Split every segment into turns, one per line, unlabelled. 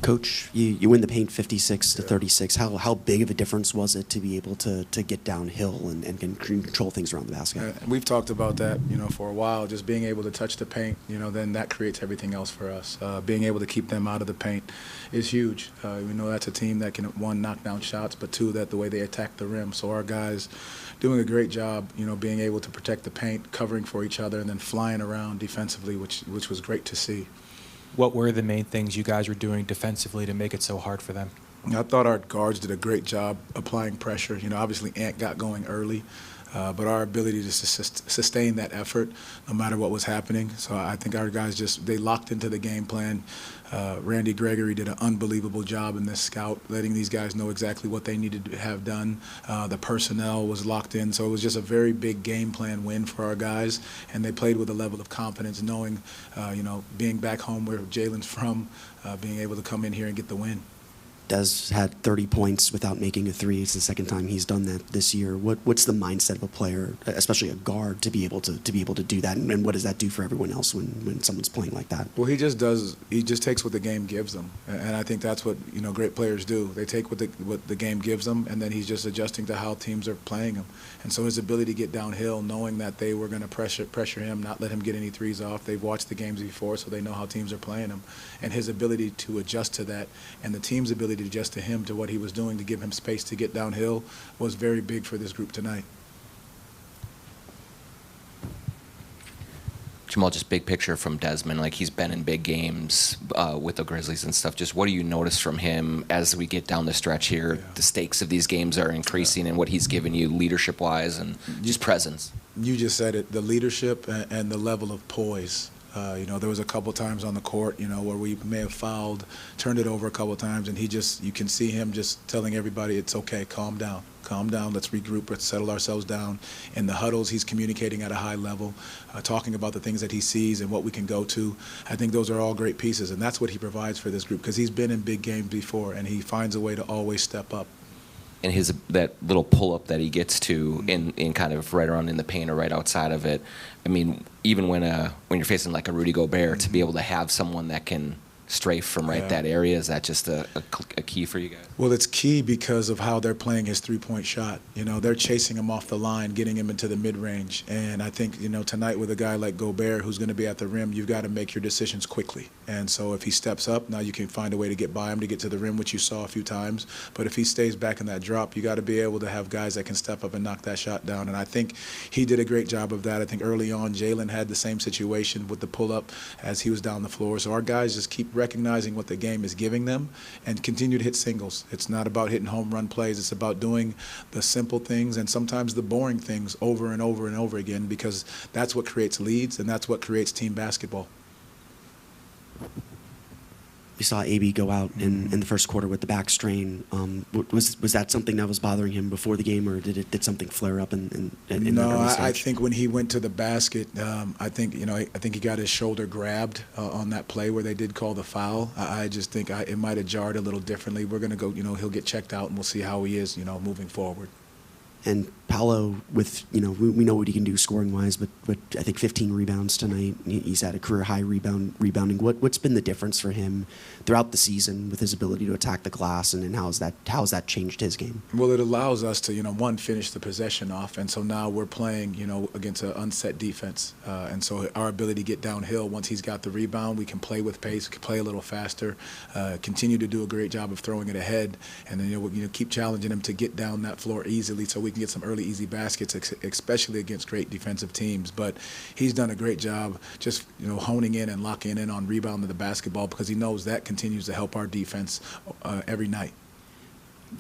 Coach, you win the paint 56-36. How big of a difference was it to be able to get downhill and control things around the basket?
We've talked about that, for a while. Just being able to touch the paint, then that creates everything else for us. Being able to keep them out of the paint is huge. We know that's a team that can, one, knock down shots, but two, that the way they attack the rim. So our guys doing a great job, being able to protect the paint, covering for each other, and then flying around defensively, which was great to see.
What were the main things you guys were doing defensively to make it so hard for them?
I thought our guards did a great job applying pressure. Obviously Ant got going early, but our ability to sustain that effort no matter what was happening. So I think our guys they locked into the game plan. Randy Gregory did an unbelievable job in this scout, letting these guys know exactly what they needed to have done. The personnel was locked in, so it was just a very big game plan win for our guys, and they played with a level of confidence, knowing, being back home where Jalen's from, being able to come in here and get the win.
Des had 30 points without making a three. It's the second time he's done that this year. What's the mindset of a player, especially a guard, to be able to do that, and what does that do for everyone else when someone's playing like that?
Well, he just takes what the game gives them, and I think that's what great players do. They take what the game gives them, and then he's just adjusting to how teams are playing him. And so his ability to get downhill, knowing that they were going to pressure him, not let him get any threes off. They've watched the games before, so they know how teams are playing him, and his ability to adjust to that, and the team's ability to adjust to him, to what he was doing, to give him space to get downhill, was very big for this group tonight.
Jamahl, just big picture from Desmond, like he's been in big games with the Grizzlies and stuff. Just what do you notice from him as we get down the stretch here? Yeah. The stakes of these games are increasing, and what he's given you leadership-wise and just presence. You just said it, the leadership and the level of poise. There was a couple times on the court, where we may have fouled, turned it over a couple times, and you can see him just telling everybody, it's okay, calm down, let's regroup, let's settle ourselves down. In the huddles, he's communicating at a high level, talking about the things that he sees and what we can go to. I think those are all great pieces, and that's what he provides for this group, because he's been in big games before, and he finds a way to always step up. And that little pull-up that he gets to in kind of right around in the paint or right outside of it, I mean, even when you're facing like a Rudy Gobert, to be able to have someone that can strafe from that area, is that just a key for you guys? Well, it's key because of how they're playing his three-point shot. They're chasing him off the line, getting him into the mid-range. And I think, tonight with a guy like Gobert who's going to be at the rim, you've got to make your decisions quickly. And so if he steps up, now you can find a way to get by him to get to the rim, which you saw a few times. But if he stays back in that drop, you got to be able to have guys that can step up and knock that shot down. And I think he did a great job of that. I think early on, Jalen had the same situation with the pull-up as he was down the floor. So our guys just keep recognizing what the game is giving them and continue to hit singles. It's not about hitting home run plays. It's about doing the simple things and sometimes the boring things over and over and over again, because that's what creates leads and that's what creates team basketball.
We saw AB go out in the first quarter with the back strain. Was that something that was bothering him before the game, or did something flare up in
No, I think when he went to the basket, I think he got his shoulder grabbed on that play where they did call the foul. I just think it might have jarred a little differently. We're going to go, he'll get checked out and we'll see how he is, moving forward.
And Paolo, with we know what he can do scoring-wise, but I think 15 rebounds tonight. He's had a career-high rebounding. What's been the difference for him throughout the season with his ability to attack the glass, and how has that changed his game?
Well, it allows us to one, finish the possession off, and so now we're playing against an unset defense, and so our ability to get downhill once he's got the rebound, we can play with pace, we can play a little faster, continue to do a great job of throwing it ahead, and then keep challenging him to get down that floor easily so we can get some early easy baskets, especially against great defensive teams. But he's done a great job just honing in and locking in on rebounding the basketball, because he knows that continues to help our defense every night.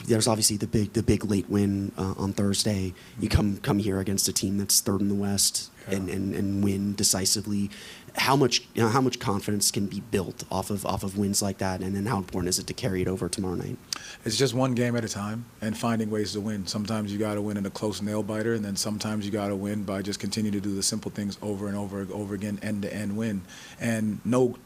There's obviously the big late win on Thursday. You come here against a team that's third in the West and win decisively. How much confidence can be built off of wins like that, and then how important is it to carry it over tomorrow night?
It's just one game at a time and finding ways to win. Sometimes you got to win in a close nail biter, and then sometimes you got to win by just continuing to do the simple things over and over again, end to end win. And no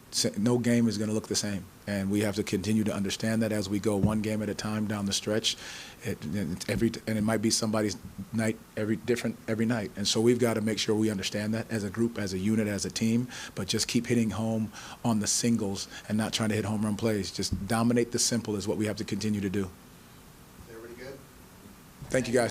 game is going to look the same. And we have to continue to understand that as we go one game at a time down the stretch. And it might be somebody's night different every night. And so we've got to make sure we understand that as a group, as a unit, as a team, but just keep hitting home on the singles and not trying to hit home run plays. Just dominate the simple is what we have to continue to do.
Everybody good?
Thank you, guys.